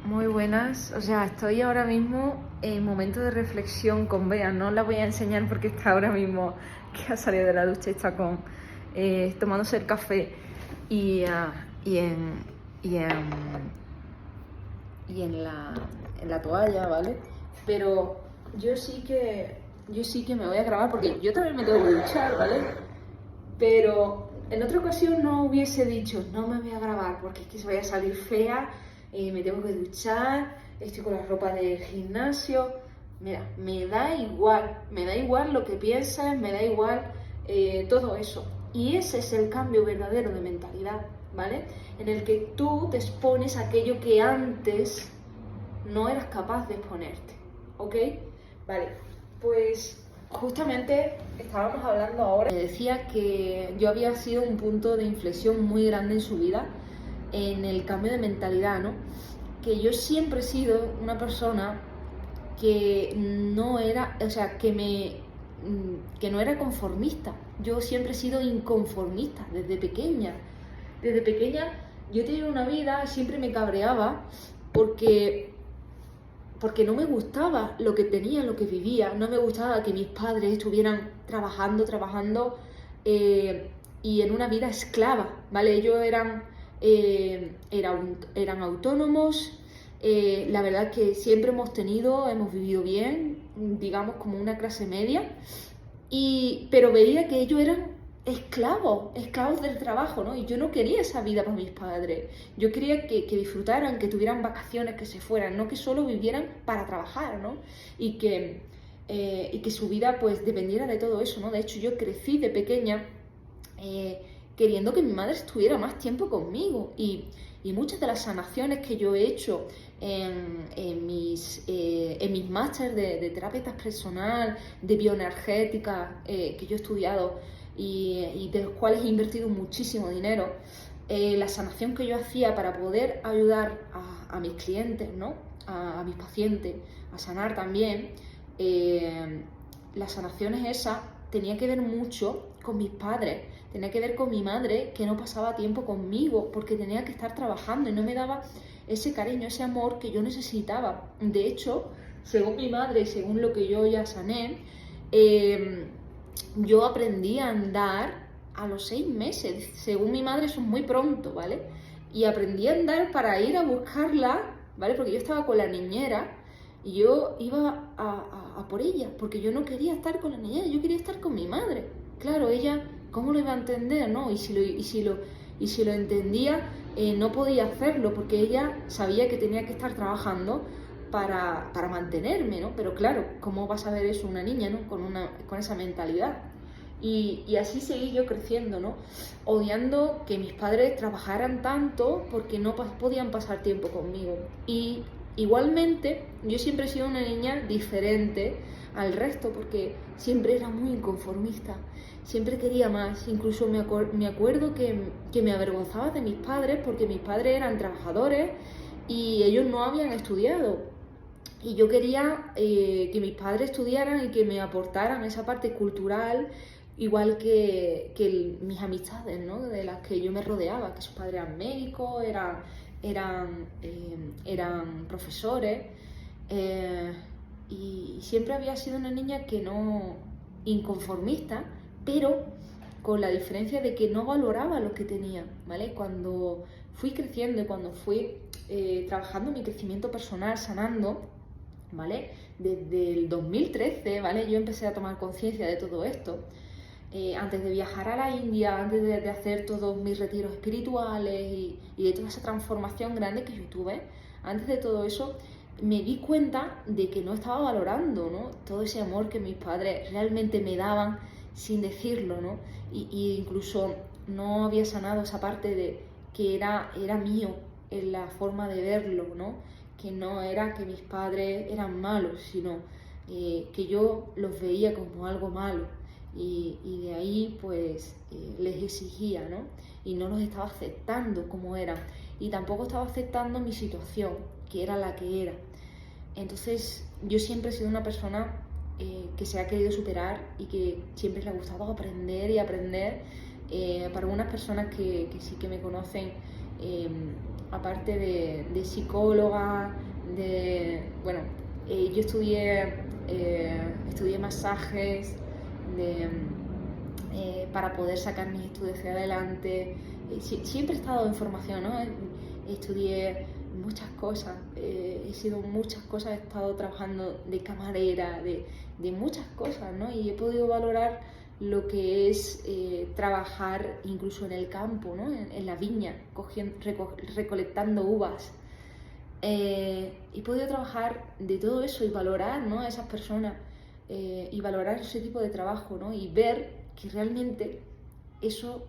Muy buenas, o sea, estoy ahora mismo en momento de reflexión con Bea. No la voy a enseñar porque está ahora mismo que ha salido de la ducha y está tomándose el café y, y en, y en, y en la toalla, ¿vale? Pero yo sí que me voy a grabar porque yo también me tengo que duchar, ¿vale? Pero en otra ocasión no hubiese dicho, no me voy a grabar porque es que se vaya a salir fea, me tengo que duchar, estoy con la ropa del gimnasio. Mira, me da igual lo que pienses, me da igual todo eso. Y ese es el cambio verdadero de mentalidad, ¿vale? En el que tú te expones a aquello que antes no eras capaz de exponerte, ¿ok? Vale, pues justamente estábamos hablando ahora. Me decía que yo había sido un punto de inflexión muy grande en su vida, en el cambio de mentalidad, ¿no? Que yo siempre he sido una persona que no era, o sea, que no era conformista. Yo siempre he sido inconformista desde pequeña. Desde pequeña yo tenía una vida, siempre me cabreaba porque no me gustaba lo que tenía, lo que vivía, no me gustaba que mis padres estuvieran trabajando y en una vida esclava, ¿vale? Ellos eran autónomos, la verdad que siempre hemos vivido bien, digamos como una clase media, pero veía que ellos eran esclavos del trabajo, ¿no? Y yo no quería esa vida para mis padres. Yo quería que disfrutaran, que tuvieran vacaciones, que se fueran, no que solo vivieran para trabajar, ¿no? Y que su vida pues dependiera de todo eso, ¿no? De hecho, yo crecí de pequeña queriendo que mi madre estuviera más tiempo conmigo y muchas de las sanaciones que yo he hecho en mis másteres de terapia personal, de bioenergética que yo he estudiado y de los cuales he invertido muchísimo dinero, la sanación que yo hacía para poder ayudar a mis clientes, ¿no? A mis pacientes, a sanar también, las sanaciones esas tenía que ver mucho con mis padres, tenía que ver con mi madre que no pasaba tiempo conmigo porque tenía que estar trabajando y no me daba ese cariño, ese amor que yo necesitaba. De hecho, según mi madre y según lo que yo ya sané, yo aprendí a andar a los 6 meses. Según mi madre, eso es muy pronto, ¿vale? Y aprendí a andar para ir a buscarla, ¿vale? Porque yo estaba con la niñera y yo iba a por ella, porque yo no quería estar con la niñera, yo quería estar con mi madre. Claro, ella, ¿cómo lo iba a entender, no? Y si lo entendía, no podía hacerlo, porque ella sabía que tenía que estar trabajando para mantenerme, ¿no? Pero claro, ¿cómo va a saber eso una niña, ¿no? Con esa mentalidad. Y así seguí yo creciendo, ¿no? Odiando que mis padres trabajaran tanto porque no podían pasar tiempo conmigo. Y igualmente, yo siempre he sido una niña diferente al resto porque siempre era muy inconformista, siempre quería más. Incluso me acuerdo que me avergonzaba de mis padres porque mis padres eran trabajadores y ellos no habían estudiado. Y yo quería que mis padres estudiaran y que me aportaran esa parte cultural, igual que mis amistades, ¿no? De las que yo me rodeaba, que sus padres eran médicos, eran profesores. Y siempre había sido una niña que no inconformista, pero con la diferencia de que no valoraba lo que tenía, ¿vale? Cuando fui creciendo y cuando fui trabajando mi crecimiento personal, sanando, ¿vale? Desde el 2013, ¿vale? Yo empecé a tomar conciencia de todo esto. Antes de viajar a la India, antes de hacer todos mis retiros espirituales y de toda esa transformación grande que yo tuve, antes de todo eso, me di cuenta de que no estaba valorando, ¿no? Todo ese amor que mis padres realmente me daban sin decirlo, ¿no? Y incluso no había sanado esa parte de que era mío en la forma de verlo, ¿no? Que no era que mis padres eran malos, sino que yo los veía como algo malo y de ahí pues les exigía, ¿no? Y no los estaba aceptando como eran y tampoco estaba aceptando mi situación, que era la que era. Entonces yo siempre he sido una persona que se ha querido superar y que siempre le ha gustado aprender y aprender. Para algunas personas que sí que me conocen, aparte de psicóloga, yo estudié masajes para poder sacar mis estudios hacia adelante. Siempre he estado en formación, ¿no? Estudié muchas cosas, he estado trabajando de camarera, de muchas cosas, ¿no? Y he podido valorar lo que es trabajar incluso en el campo, ¿no? En la viña, recolectando uvas. He podido trabajar de todo eso y valorar, ¿no?, a esas personas, y valorar ese tipo de trabajo, ¿no? Y ver que realmente eso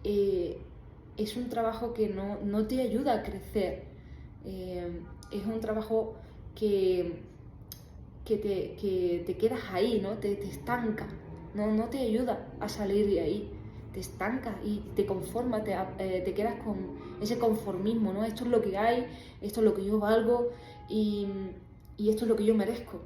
es un trabajo que no te ayuda a crecer. Es un trabajo que te quedas ahí, ¿no? Te estanca, no te ayuda a salir de ahí, te estanca y te conforma, te quedas con ese conformismo, ¿no? Esto es lo que hay, esto es lo que yo valgo y esto es lo que yo merezco.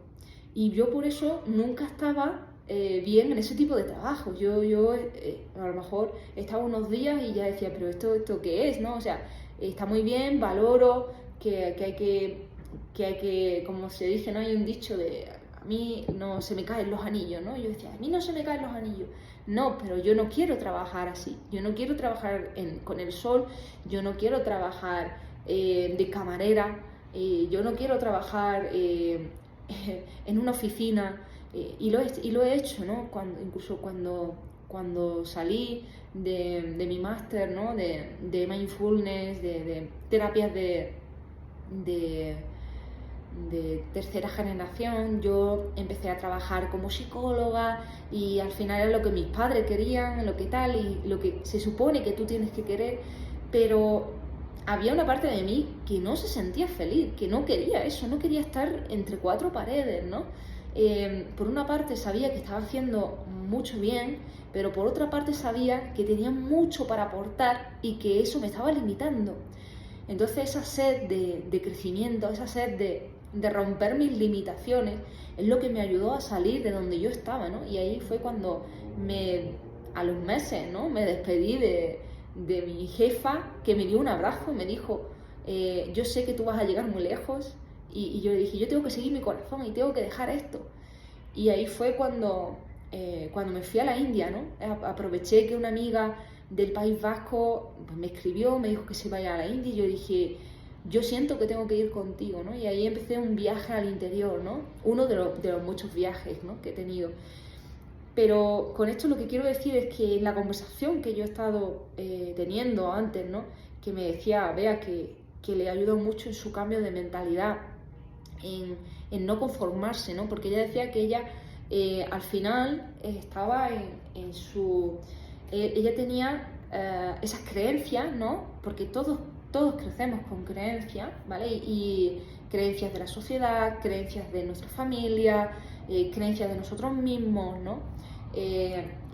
Y yo por eso nunca estaba bien en ese tipo de trabajo. Yo a lo mejor estaba unos días y ya decía, pero ¿esto qué es?, ¿no? O sea, está muy bien, valoro que hay que, como se dice, ¿no? Hay un dicho de, a mí no se me caen los anillos, ¿no? Yo decía, a mí no se me caen los anillos. No, pero yo no quiero trabajar así. Yo no quiero trabajar con el sol, yo no quiero trabajar de camarera, yo no quiero trabajar en una oficina, y lo he hecho, ¿no? Incluso cuando salí de mi máster, ¿no?, de mindfulness, de terapias de tercera generación, yo empecé a trabajar como psicóloga y al final era lo que mis padres querían, lo que tal y lo que se supone que tú tienes que querer, pero había una parte de mí que no se sentía feliz, que no quería eso, no quería estar entre cuatro paredes, ¿no? Por una parte sabía que estaba haciendo mucho bien, pero por otra parte sabía que tenía mucho para aportar y que eso me estaba limitando. Entonces esa sed de crecimiento, esa sed de romper mis limitaciones, es lo que me ayudó a salir de donde yo estaba, ¿no? Y ahí fue cuando a los meses, ¿no?, me despedí de mi jefa, que me dio un abrazo, me dijo, yo sé que tú vas a llegar muy lejos, y yo le dije, yo tengo que seguir mi corazón y tengo que dejar esto. Y ahí fue cuando me fui a la India, ¿no? Aproveché que una amiga del País Vasco pues, me escribió, me dijo que se vaya a la India, y yo dije, yo siento que tengo que ir contigo, ¿no? Y ahí empecé un viaje al interior, ¿no? Uno de los muchos viajes, ¿no?, que he tenido. Pero con esto lo que quiero decir es que en la conversación que yo he estado teniendo antes, ¿no?, que me decía Bea que le ayudó mucho en su cambio de mentalidad, en no conformarse, ¿no? Porque ella decía que ella al final estaba en su... ella tenía esas creencias, ¿no? Porque todos crecemos con creencias, ¿vale? Y creencias de la sociedad, creencias de nuestra familia, creencias de nosotros mismos, ¿no?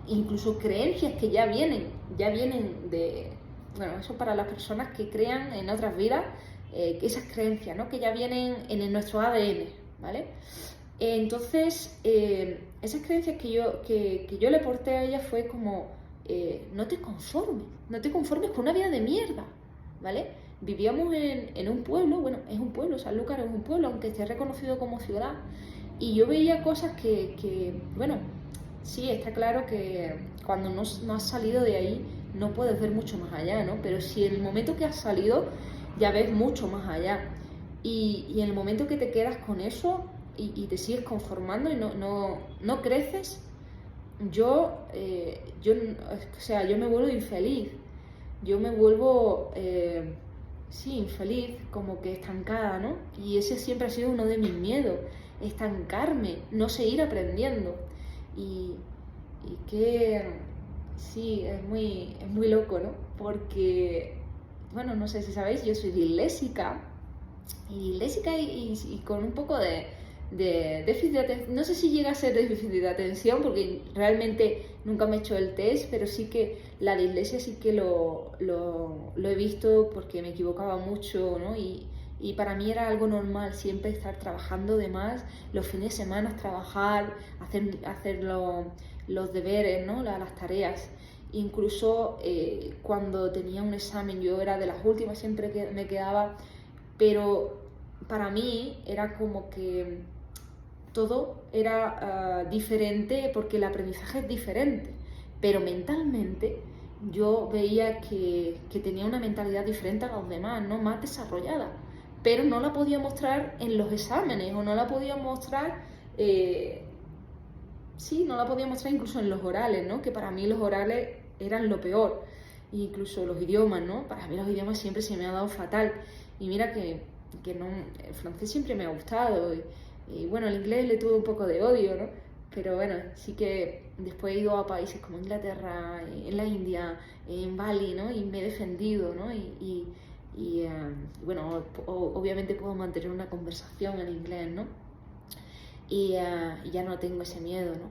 Incluso creencias que ya vienen de... Bueno, eso para las personas que crean en otras vidas, esas creencias, ¿no?, que ya vienen en nuestro ADN, ¿vale? Entonces, esas creencias que yo le porté a ella fue como, no te conformes con una vida de mierda, ¿vale? Vivíamos en un pueblo, bueno, es un pueblo, Sanlúcar es un pueblo, aunque esté reconocido como ciudad, y yo veía cosas bueno, sí, está claro que cuando no has salido de ahí no puedes ver mucho más allá, ¿no? Pero si en el momento que has salido ya ves mucho más allá, y en el momento que te quedas con eso y te sigues conformando y no creces, yo me vuelvo infeliz, yo me vuelvo infeliz, como que estancada, ¿no? Y ese siempre ha sido uno de mis miedos, estancarme, no seguir aprendiendo. Y que sí, es muy loco, ¿no? Porque, bueno, no sé si sabéis, yo soy disléxica y con un poco de déficit de atención. No sé si llega a ser déficit de atención porque realmente nunca me he hecho el test, pero sí que la dislexia sí que lo he visto porque me equivocaba mucho, ¿no? Y para mí era algo normal siempre estar trabajando de más, los fines de semana trabajar, hacer los deberes, ¿no?, las tareas. Incluso cuando tenía un examen, yo era de las últimas, siempre que me quedaba, pero para mí era como que todo era diferente porque el aprendizaje es diferente, pero mentalmente yo veía que tenía una mentalidad diferente a los demás, ¿no? Más desarrollada, pero no la podía mostrar en los exámenes o no la podía mostrar, no la podía mostrar incluso en los orales, ¿no? Que para mí los orales eran lo peor, incluso los idiomas, ¿no? Para mí los idiomas siempre se me ha dado fatal y mira que no, el francés siempre me ha gustado y bueno, el inglés le tuve un poco de odio, ¿no? Pero bueno, sí que después he ido a países como Inglaterra, en la India, en Bali, ¿no? Y me he defendido, ¿no? Bueno, obviamente puedo mantener una conversación en inglés, ¿no? Y ya no tengo ese miedo, ¿no?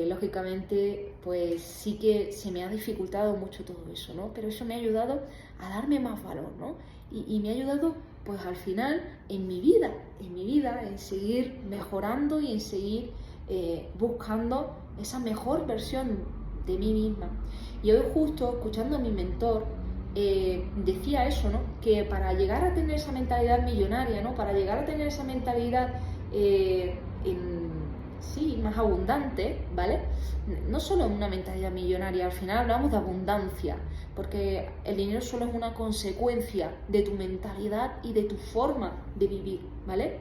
Lógicamente, pues sí que se me ha dificultado mucho todo eso, ¿no? Pero eso me ha ayudado a darme más valor, ¿no? Y me ha ayudado, pues al final, en mi vida, en seguir mejorando y en seguir buscando esa mejor versión de mí misma. Y hoy justo, escuchando a mi mentor, decía eso, ¿no? Que para llegar a tener esa mentalidad millonaria, ¿no? Para llegar a tener esa mentalidad más abundante, ¿vale? No solo una mentalidad millonaria, al final hablamos de abundancia, porque el dinero solo es una consecuencia de tu mentalidad y de tu forma de vivir, ¿vale?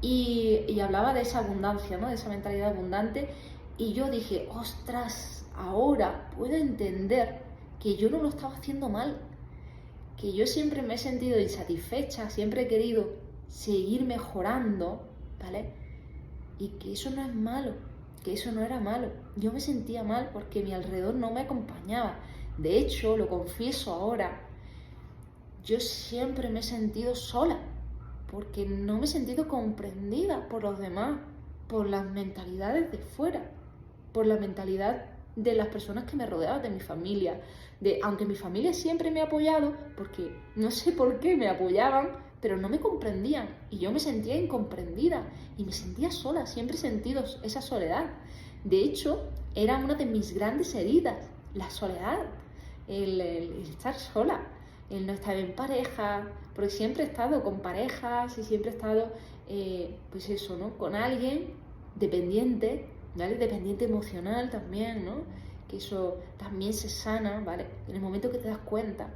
Y hablaba de esa abundancia, ¿no? De esa mentalidad abundante, y yo dije, ostras, ahora puedo entender que yo no lo estaba haciendo mal, que yo siempre me he sentido insatisfecha, siempre he querido seguir mejorando, ¿vale? Y que eso no es malo, que eso no era malo. Yo me sentía mal porque mi alrededor no me acompañaba. De hecho, lo confieso ahora, yo siempre me he sentido sola, porque no me he sentido comprendida por los demás, por las mentalidades de fuera, por la mentalidad de las personas que me rodeaban, de mi familia. Aunque mi familia siempre me ha apoyado, porque no sé por qué me apoyaban, pero no me comprendían y yo me sentía incomprendida y me sentía sola, siempre he sentido esa soledad. De hecho, era una de mis grandes heridas, la soledad, el estar sola, el no estar en pareja, porque siempre he estado con parejas y siempre he estado, pues eso, ¿no? Con alguien dependiente, ¿vale? Dependiente emocional también, ¿no? Que eso también se sana, ¿vale? En el momento que te das cuenta,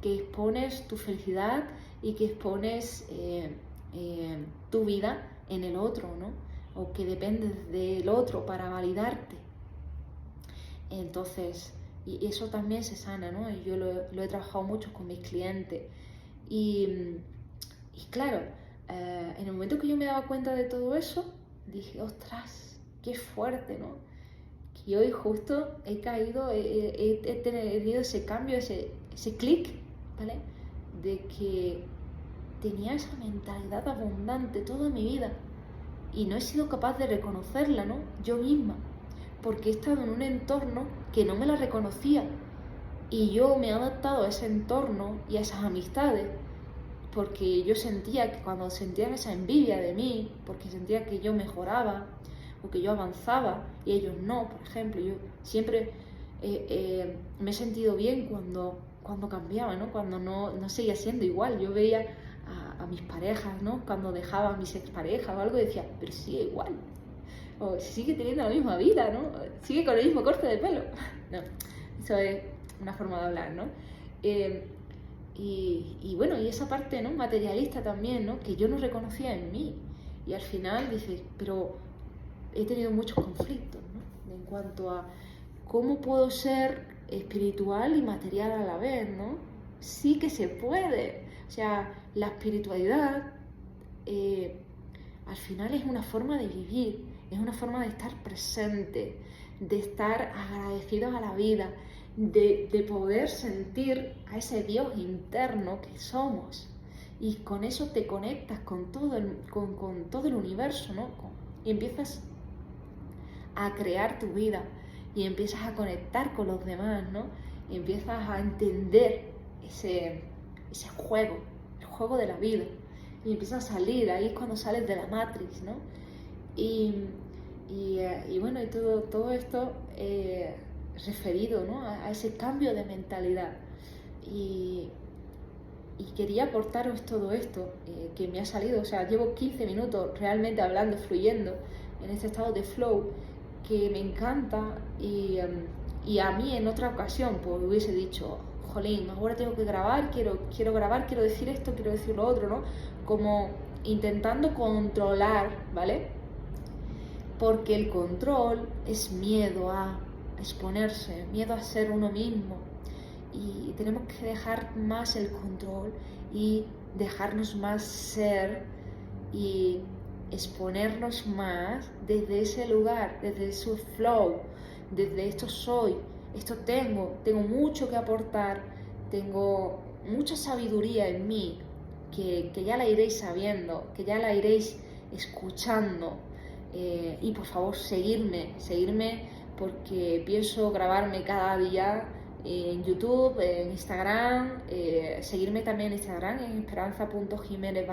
que expones tu felicidad y que expones tu vida en el otro, ¿no? O que dependes del otro para validarte. Entonces, y eso también se sana, ¿no? Y yo lo he trabajado mucho con mis clientes. Y claro, en el momento que yo me daba cuenta de todo eso, dije, ostras, qué fuerte, ¿no? Y hoy justo he caído, he tenido ese cambio, ese clic, ¿vale? De que tenía esa mentalidad abundante toda mi vida y no he sido capaz de reconocerla, ¿no? Yo misma, porque he estado en un entorno que no me la reconocía y yo me he adaptado a ese entorno y a esas amistades porque yo sentía que cuando sentían esa envidia de mí, porque sentía que yo mejoraba o que yo avanzaba y ellos no, por ejemplo, yo siempre me he sentido bien cuando cambiaba, ¿no? Cuando no seguía siendo igual. Yo veía a mis parejas, ¿no? Cuando dejaba a mis exparejas o algo, decía, pero sigue igual, o sigue teniendo la misma vida, ¿no? Sigue con el mismo corte de pelo. No, eso es una forma de hablar, ¿no? Y bueno, y esa parte, ¿no? Materialista también, ¿no? Que yo no reconocía en mí. Y al final dices, pero he tenido muchos conflictos, ¿no? En cuanto a cómo puedo ser espiritual y material a la vez, ¿no? Sí que se puede. O sea, la espiritualidad al final es una forma de vivir, es una forma de estar presente, de estar agradecidos a la vida, de poder sentir a ese Dios interno que somos. Y con eso te conectas con todo el universo, ¿no? Y empiezas a crear tu vida y empiezas a conectar con los demás, ¿no? Y empiezas a entender ese juego, el juego de la vida. Y empiezas a salir, ahí es cuando sales de la Matrix, ¿no? Y bueno, y todo esto referido, ¿no? a ese cambio de mentalidad. Y quería aportaros todo esto que me ha salido. O sea, llevo 15 minutos realmente hablando, fluyendo en este estado de flow que me encanta. Y a mí en otra ocasión pues hubiese dicho, jolín, ahora tengo que grabar, quiero grabar, quiero decir esto, quiero decir lo otro, ¿no? Como intentando controlar, ¿vale? Porque el control es miedo a exponerse, miedo a ser uno mismo. Y tenemos que dejar más el control y dejarnos más ser y exponernos más desde ese lugar, desde ese flow, desde esto soy, esto tengo mucho que aportar, tengo mucha sabiduría en mí que ya la iréis sabiendo, que ya la iréis escuchando. Y por favor seguirme porque pienso grabarme cada día en YouTube, en Instagram, seguirme también en Instagram en esperanza.jimenez_,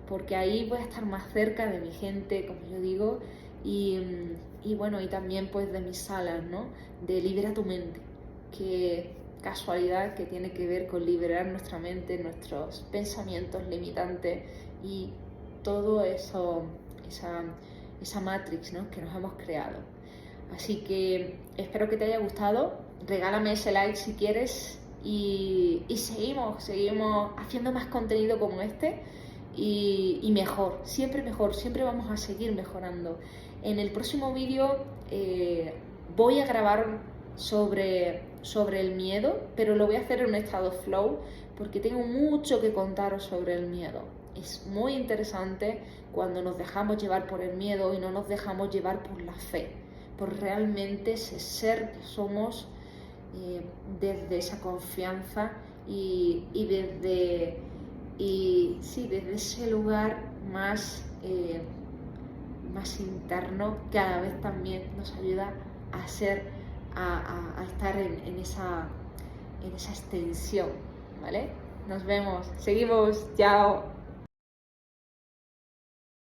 porque ahí voy a estar más cerca de mi gente, como yo digo, y bueno, y también pues de mis salas, ¿no? De Libera tu mente, que casualidad que tiene que ver con liberar nuestra mente, nuestros pensamientos limitantes y todo eso, esa matrix, ¿no? que nos hemos creado. Así que espero que te haya gustado, regálame ese like si quieres y seguimos haciendo más contenido como este y mejor, siempre vamos a seguir mejorando. En el próximo vídeo voy a grabar sobre el miedo, pero lo voy a hacer en un estado flow porque tengo mucho que contaros sobre el miedo. Es muy interesante cuando nos dejamos llevar por el miedo y no nos dejamos llevar por la fe, por realmente ese ser que somos desde esa confianza y desde ese lugar más interno, cada vez también nos ayuda a estar en esa extensión, ¿vale? Nos vemos, seguimos, chao.